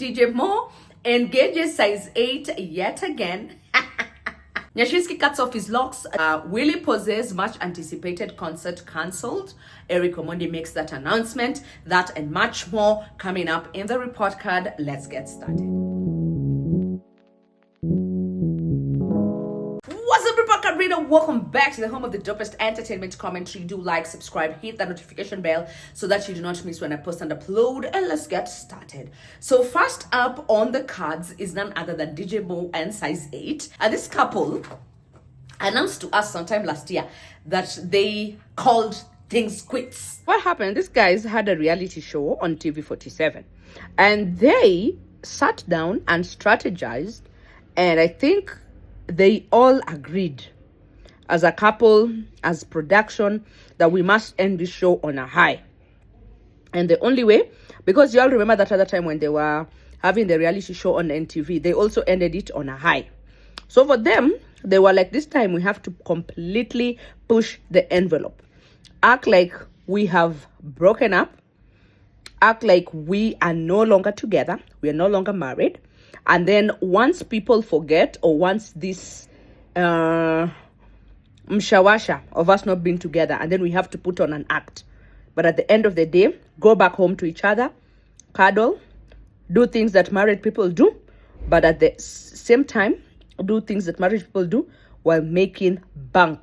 DJ Mo engages size 8 yet again. Nyashinski cuts off his locks. Willy Pozze's much anticipated concert cancelled. Eric Omondi makes that announcement. That and much more coming up in the report card. Let's get started. What's up, report card reader? Welcome back to the home of the dopest entertainment commentary. Do like, subscribe, hit that notification bell so that you do not miss when I post and upload. And let's get started. So first up on the cards is none other than DJ Mo and size 8. And this couple announced to us sometime last year that they called things quits. What happened? These guys had a reality show on TV 47. And they sat down and strategized. And I think they all agreed as a couple, as production, that we must end this show on a high. And the only way, because you all remember that other time when they were having the reality show on NTV, they also ended it on a high. So for them, they were like, this time we have to completely push the envelope. Act like we have broken up. Act like we are no longer together. We are no longer married. And then once people forget, or once this mshawasha of us not being together, and then we have to put on an act. But at the end of the day, go back home to each other, cuddle, do things that married people do, but at the same time, do things that married people do while making bank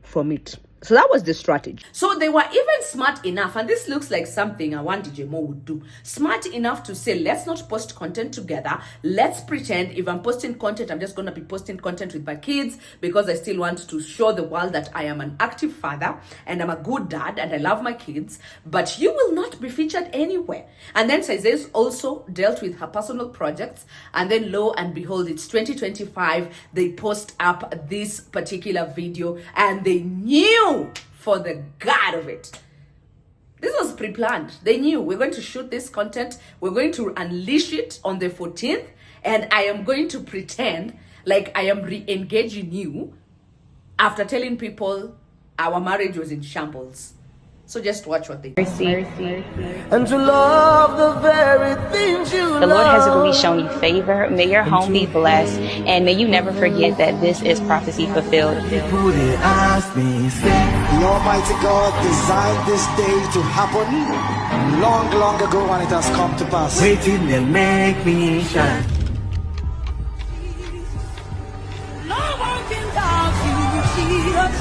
from it. So that was the strategy. So they were even smart enough, and this looks like something I want DJ Mo would do. Smart enough to say, let's not post content together. Let's pretend if I'm posting content, I'm just going to be posting content with my kids because I still want to show the world that I am an active father and I'm a good dad and I love my kids. But you will not be featured anywhere. And then Sizes also dealt with her personal projects. And then lo and behold, it's 2025. They post up this particular video and they knew for the God of it. This was pre-planned. They knew we're going to shoot this content. We're going to unleash it on the 14th. And I am going to pretend like I am re-engaging you after telling people our marriage was in shambles. So just watch what they do. And to love the very things you love. The Lord has really shown you favor. May your home be blessed. And may you never forget that this is prophecy fulfilled. People they ask me, say, the Almighty God designed this day to happen long, long ago, and it has come to pass. waiting they'll make me shine. No one can doubt you, Jesus.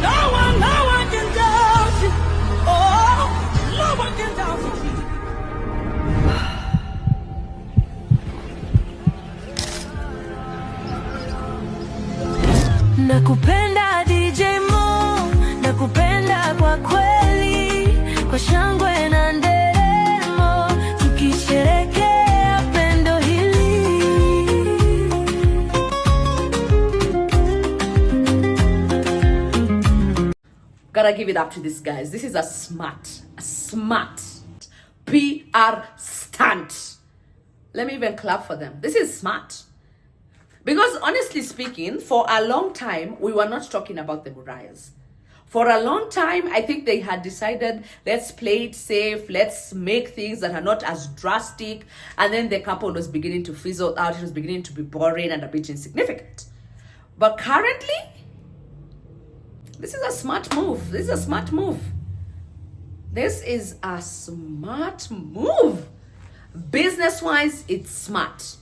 No one can doubt you. Oh, no one can doubt you, Jesus. Nakupenda DJ Mo, nakupenda kwa kweli, kwa shangwe na nderemo, tukisherehekea pendo hili. Gotta give it up to these guys. This is a smart PR stunt. Let me even clap for them. This is smart. Because honestly speaking, for a long time, we were not talking about the Murayas. For a long time, I think they had decided, let's play it safe, let's make things that are not as drastic. And then the couple was beginning to fizzle out. It was beginning to be boring and a bit insignificant. But currently, this is a smart move. This is a smart move. This is a smart move. Business-wise, it's smart.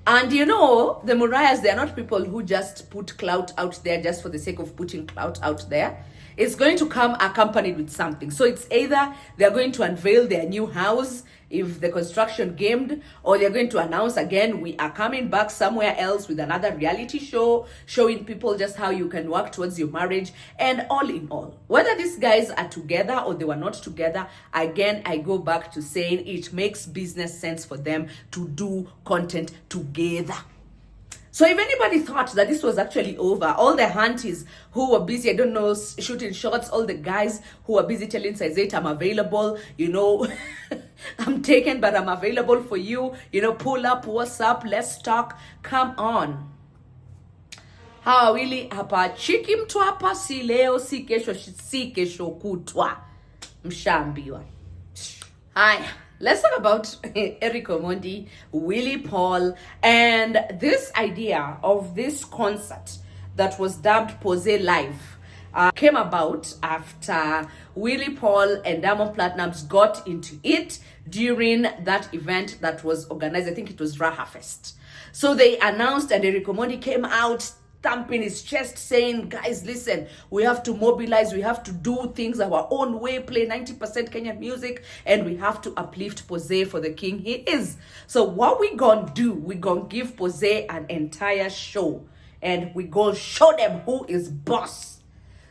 And you know, the Murayas, they are not people who just put clout out there just for the sake of putting clout out there. It's going to come accompanied with something. So it's either they're going to unveil their new house if the construction gamed, or they're going to announce again, we are coming back somewhere else with another reality show, showing people just how you can work towards your marriage. And all in all, whether these guys are together or they were not together, again, I go back to saying it makes business sense for them to do content together. So if anybody thought that this was actually over, all the aunties who were busy, I don't know, shooting shots, all the guys who were busy telling Sizate, I'm available, you know, I'm taken, but I'm available for you, you know, pull up, what's up, let's talk, come on. Hawa wili hapa, chiki mtu hapa, si leo, si kesho kutwa, mshambiwa. Haya, let's talk about Eric Omondi, Willy Paul, and this idea of this concert that was dubbed Pozze Live. Came about after Willy Paul and Diamond Platnumz got into it during that event that was organized. I think it was Raha Fest. So they announced, and Eric Omondi came out thumping his chest saying, guys, listen, we have to mobilize, we have to do things our own way, play 90% Kenyan music, and we have to uplift Pozze for the king he is. So what we gonna do, we gonna give Pozze an entire show, and we gonna show them who is boss.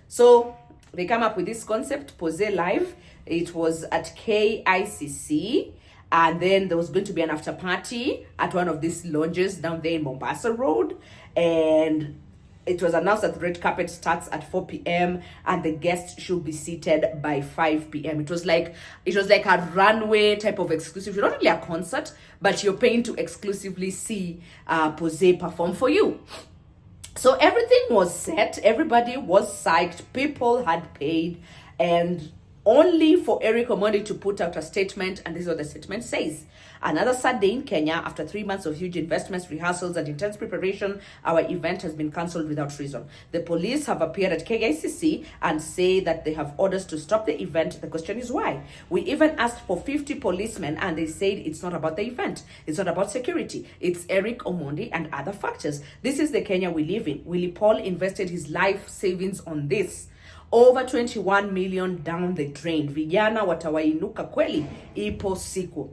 So they come up with this concept, Pozze Live. It was at KICC, and then there was going to be an after party at one of these lounges down there in Mombasa Road, and it was announced that the red carpet starts at 4 p.m. and the guests should be seated by 5 p.m. It was like a runway type of exclusive, not really a concert, but you're paying to exclusively see Pozze perform for you. So everything was set, everybody was psyched, people had paid, and only for Eric Omondi to put out a statement, and this is what the statement says. Another sad day in Kenya. After 3 months of huge investments, rehearsals, and intense preparation, our event has been cancelled without reason. The police have appeared at KICC and say that they have orders to stop the event. The question is why? We even asked for 50 policemen, and they said it's not about the event. It's not about security. It's Eric Omondi and other factors. This is the Kenya we live in. Willy Paul invested his life savings on this. Over 21 million down the drain. Vijana watawainuka kweli ipo siku.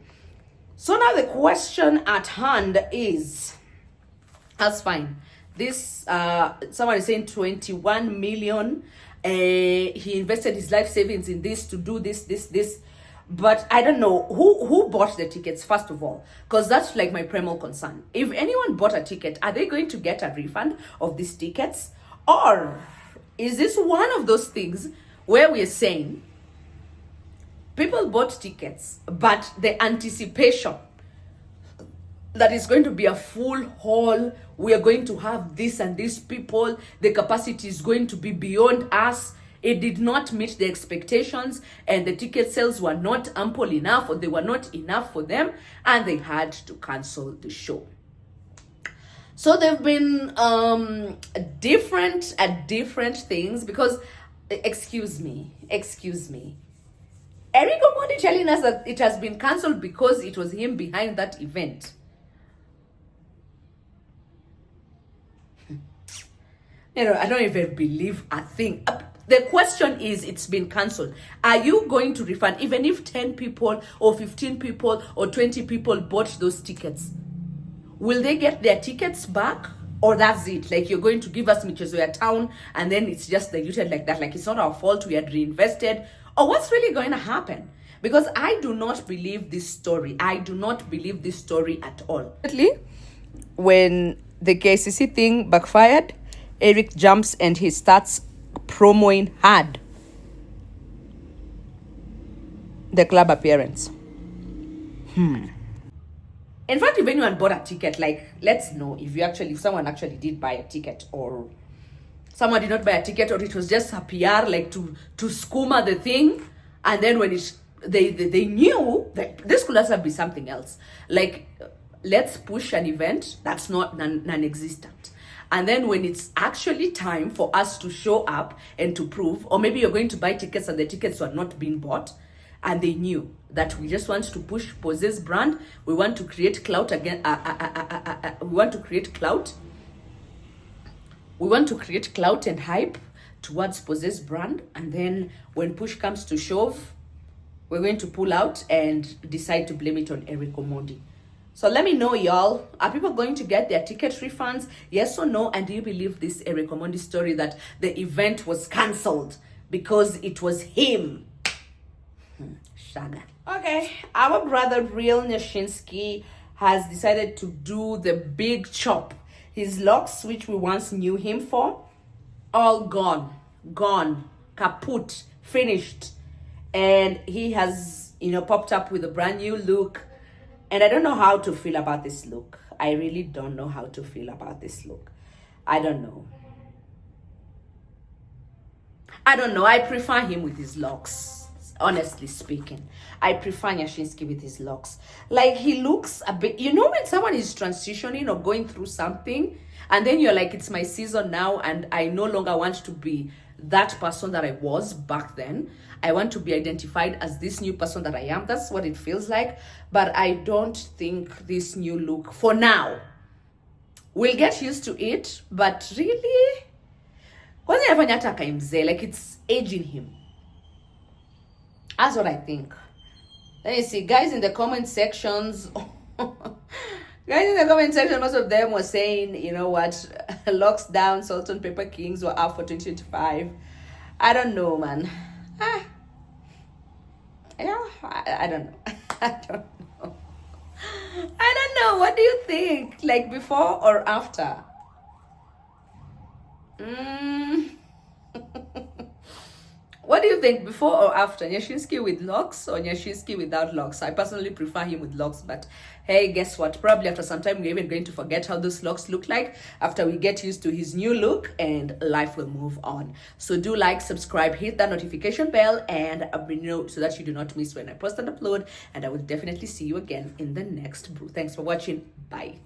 So now the question at hand is, that's fine. This, someone is saying 21 million. He invested his life savings in this to do this. But I don't know who bought the tickets, first of all, because that's like my primal concern. If anyone bought a ticket, are they going to get a refund of these tickets? Or is this one of those things where we're saying people bought tickets, but the anticipation that is going to be a full hall, we are going to have this and these people, the capacity is going to be beyond us. It did not meet the expectations, and the ticket sales were not ample enough, or they were not enough for them, and they had to cancel the show. So there've been different things, because excuse me, Eric Omondi telling us that it has been cancelled because it was him behind that event. You know, I don't even believe a thing. The question is, it's been cancelled. Are you going to refund, even if 10 people or 15 people or 20 people bought those tickets? Will they get their tickets back? Or that's it? Like, you're going to give us Michezo town and then it's just diluted like that? Like, it's not our fault, we had reinvested? Or what's really going to happen? Because I do not believe this story. I do not believe this story at all. When the KCC thing backfired, Eric jumps and he starts promoing hard the club appearance. In fact, if anyone bought a ticket, like, let's know if someone actually did buy a ticket, or someone did not buy a ticket, or it was just a PR, like to skooma the thing, and then when they knew that this could also be something else, like, let's push an event that's not non-existent, and then when it's actually time for us to show up and to prove, or maybe you're going to buy tickets and the tickets were not being bought, and they knew that we just want to push Pozze's brand, we want to create clout again, we want to create clout and hype towards Pozze's brand, and then when push comes to shove, we're going to pull out and decide to blame it on Eric Omondi. So let me know, y'all. Are people going to get their ticket refunds? Yes or no? And do you believe this Eric Omondi story that the event was cancelled because it was him? Shaga. Okay, our brother Real Nyashinski has decided to do the big chop. His locks, which we once knew him for, all gone, kaput, finished. And he has, popped up with a brand new look. And I don't know how to feel about this look. I really don't know how to feel about this look. I don't know. I prefer him with his locks. Honestly speaking, I prefer Nyashinski with his locks. Like, he looks a bit, you know, when someone is transitioning or going through something, and then you're like, it's my season now, and I no longer want to be that person that I was back then. I want to be identified as this new person that I am. That's what it feels like. But I don't think this new look, for now, we'll get used to it. But really, like, it's aging him. That's what I think. Let me see, guys in the comment sections. Guys in the comment section, most of them were saying, you know what, locks down, Salt and Pepper Kings were up for 2025. I don't know, man. Yeah, I don't know. I don't know. I don't know. What do you think? Like, before or after? What do you think, before or after? Nyashinski with locks or Nyashinski without locks? I personally prefer him with locks, but hey, guess what? Probably after some time, we're even going to forget how those locks look like after we get used to his new look, and life will move on. So do like, subscribe, hit that notification bell, and know so that you do not miss when I post and upload. And I will definitely see you again in the next brew. Thanks for watching. Bye.